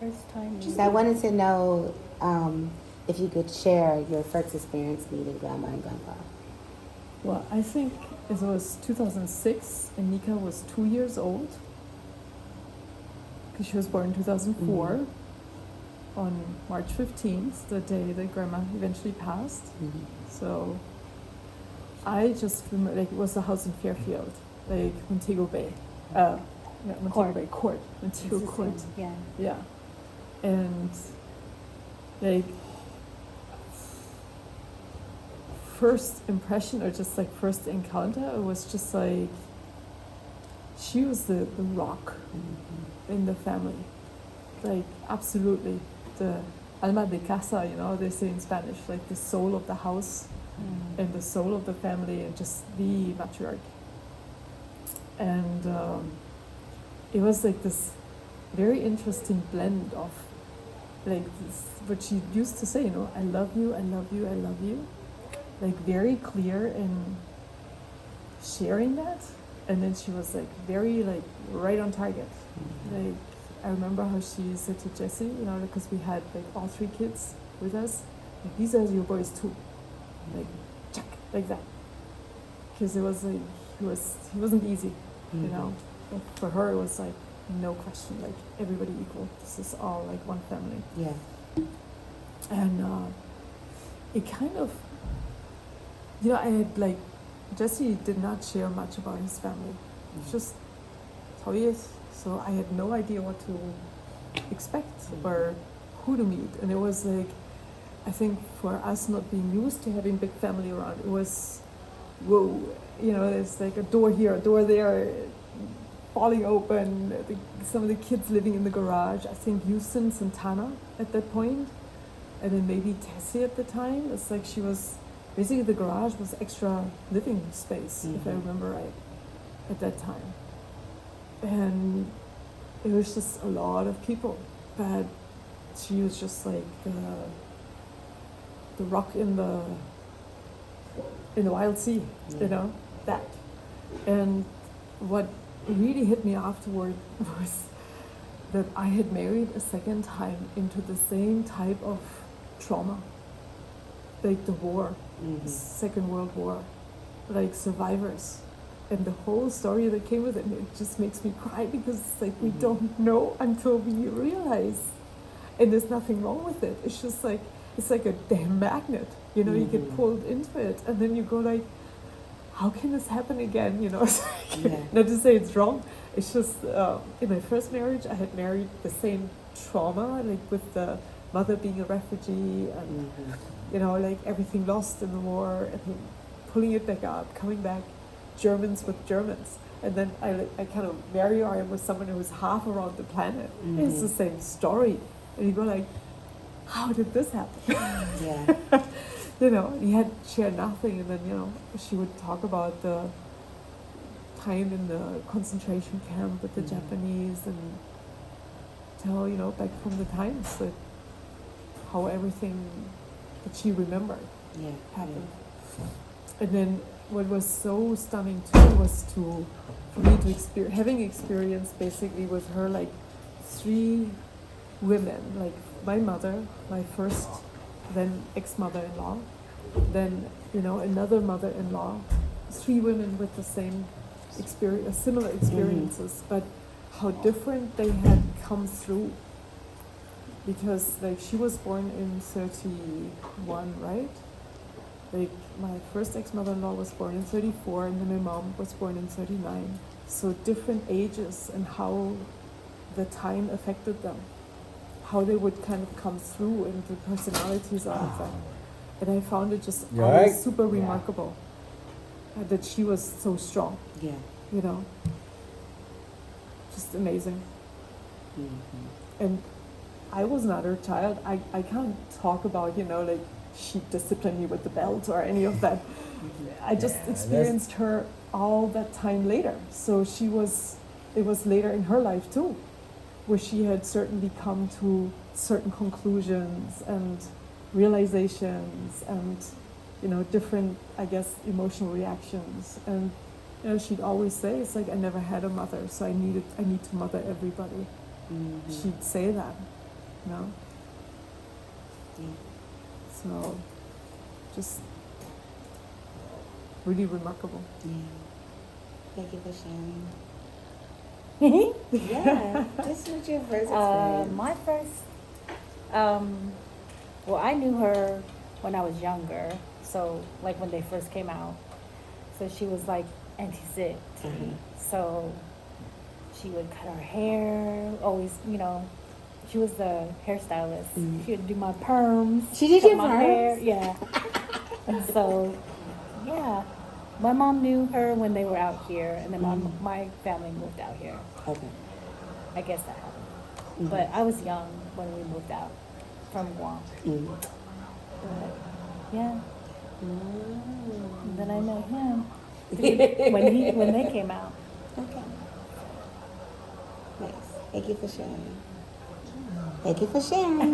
first time. So I wanted to know if you could share your first experience meeting Grandma and Grandpa. Well, I think it was 2006, and Nika was 2 years old, because she was born in 2004, on March 15th, the day that Grandma eventually passed. So I just remember, like, it was the house in Fairfield, like Montego Bay. Not Montego Bay, Court. Montego Court. Yeah. Yeah. And, like, first impression, or just like first encounter, it was just like, she was the rock in the family. Like, absolutely. The alma de casa, you know, they say in Spanish, like the soul of the house and the soul of the family, and just the matriarch. And it was like this very interesting blend of, like, this, what she used to say, you know, I love you, I love you, I love you. Like, very clear in sharing that. And then she was like very, like, right on target. Like, I remember how she said to Jesse, you know, because we had like all 3 kids with us, like, these are your boys too. Like, check, like that. Because it was like, he wasn't easy, you know. But for her, it was like, no question, like, everybody equal. This is all like one family. Yeah. And it kind of, you know, I had, like, Jesse did not share much about his family. It's just how he is. So I had no idea what to expect or who to meet. And it was like, I think for us not being used to having big family around, it was, whoa, you know, there's like a door here, a door there, falling open, some of the kids living in the garage. I think Houston, Santana at that point, and then maybe Tessie at the time. It's like she was, basically the garage was extra living space, if I remember right, at that time. And it was just a lot of people, but she was just like the rock in the wild sea, you know, that. And what really hit me afterward was that I had married a second time into the same type of trauma, like the war, Second World War, like survivors. And the whole story that came with it, it just makes me cry, because it's like, we don't know until we realize. And there's nothing wrong with it. It's just like, it's like a damn magnet, you know, you get pulled into it, and then you go like, how can this happen again? You know, it's like, not to say it's wrong. It's just, in my first marriage, I had married the same trauma, like with the mother being a refugee, and, you know, like everything lost in the war, and pulling it back up, coming back, Germans with Germans. And then I kind of marry, or I'm with someone who's half around the planet. It's the same story. And you go like, how did this happen? You know, he had shared nothing, and then, you know, she would talk about the time in the concentration camp with the Japanese, and tell, you know, back from the times, that how everything that she remembered happened. And then what was so stunning too was for me to experience, having experienced basically with her, like 3 women, like my mother, my first, then ex-mother-in-law, then, you know, another mother-in-law, 3 women with the same experience, similar experiences, but how different they had come through. Because, like, she was born in 31, right? Like, my first ex-mother-in-law was born in 34, and then my mom was born in 39. So different ages, and how the time affected them, how they would kind of come through, and the personalities of them. And I found it just always super remarkable that she was so strong. You know, just amazing. And I was not her child. I can't talk about, you know, like, she disciplined me with the belt or any of that. I just experienced her all that time later. So it was later in her life too, where she had certainly come to certain conclusions and realizations, and, you know, different, I guess, emotional reactions. And, you know, she'd always say, it's like, I never had a mother, so I need to mother everybody. She'd say that. you know. Yeah. So, just really remarkable. Yeah. Thank you for sharing. Yeah. This was your first experience. My first, well, I knew her when I was younger, so like when they first came out. So she was like Auntie Sit to me. So she would cut our hair, always, you know, she was the hairstylist. She would do my perms. She did cut your my perms? hair, yeah. And so, yeah, my mom knew her when they were out here, and then my family moved out here. Okay. I guess that happened. But I was young when we moved out from Guam. But, yeah. And then I met him when they came out. Okay. Nice. Thank you for sharing. Thank you for sharing.